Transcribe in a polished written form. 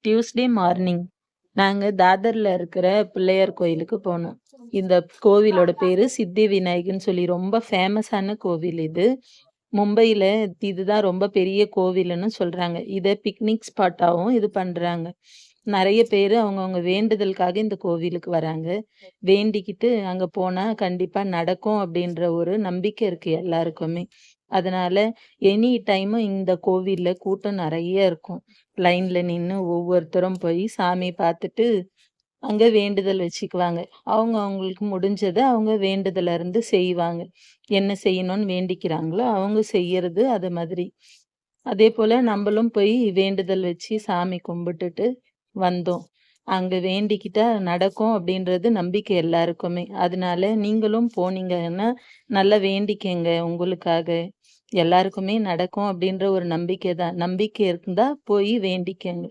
Tuesday morning நாங்க தாதர்ல இருக்கிற பிள்ளையார் கோயிலுக்கு போனோம். இந்த கோவிலோட பேரு சித்தி விநாயகர்ன்னு சொல்லி ரொம்ப ஃபேமஸான கோவில் இது. மும்பையில இதுதான் ரொம்ப பெரிய கோவிலுன்னு சொல்றாங்க. இத பிக்னிக் ஸ்பாட்டாவும் இது பண்றாங்க. நெறைய பேரு அவங்கவங்க வேண்டுதலுக்காக இந்த கோவிலுக்கு வராங்க. வேண்டிக்கிட்டு அங்க போனா கண்டிப்பா நடக்கும் அப்படின்ற ஒரு நம்பிக்கை இருக்கு எல்லாருக்குமே. அதனால எனி டைமும் இந்த கோவில்ல கூட்டம் நெறைய இருக்கும். லைன்ல நின்னு ஒவ்வொருத்தரும் போய் சாமி பார்த்துட்டு, அங்க வேண்டுதல் வச்சுக்குவாங்க. அவங்க அவங்களுக்கு முடிஞ்சத அவங்க வேண்டுதல இருந்து செய்வாங்க. என்ன செய்யணும்னு வேண்டிக்கிறாங்களோ, அவங்க செய்யறது அது மாதிரி. அதேபோல நம்பளும் போய் வேண்டுதல் வச்சு சாமி கும்பிட்டுட்டு வந்தோம். அங்க வேண்டிக்கிட்டா நடக்கும் அப்படின்றது நம்பிக்கை எல்லாருக்குமே. அதனால நீங்களும் போனீங்கன்னா, நல்லா வேண்டிக்கங்க உங்களுக்காக. எல்லாருக்குமே நடக்கும் அப்படின்ற ஒரு நம்பிக்கை தான். நம்பிக்கை இருந்தா போய் வேண்டிக்கங்க.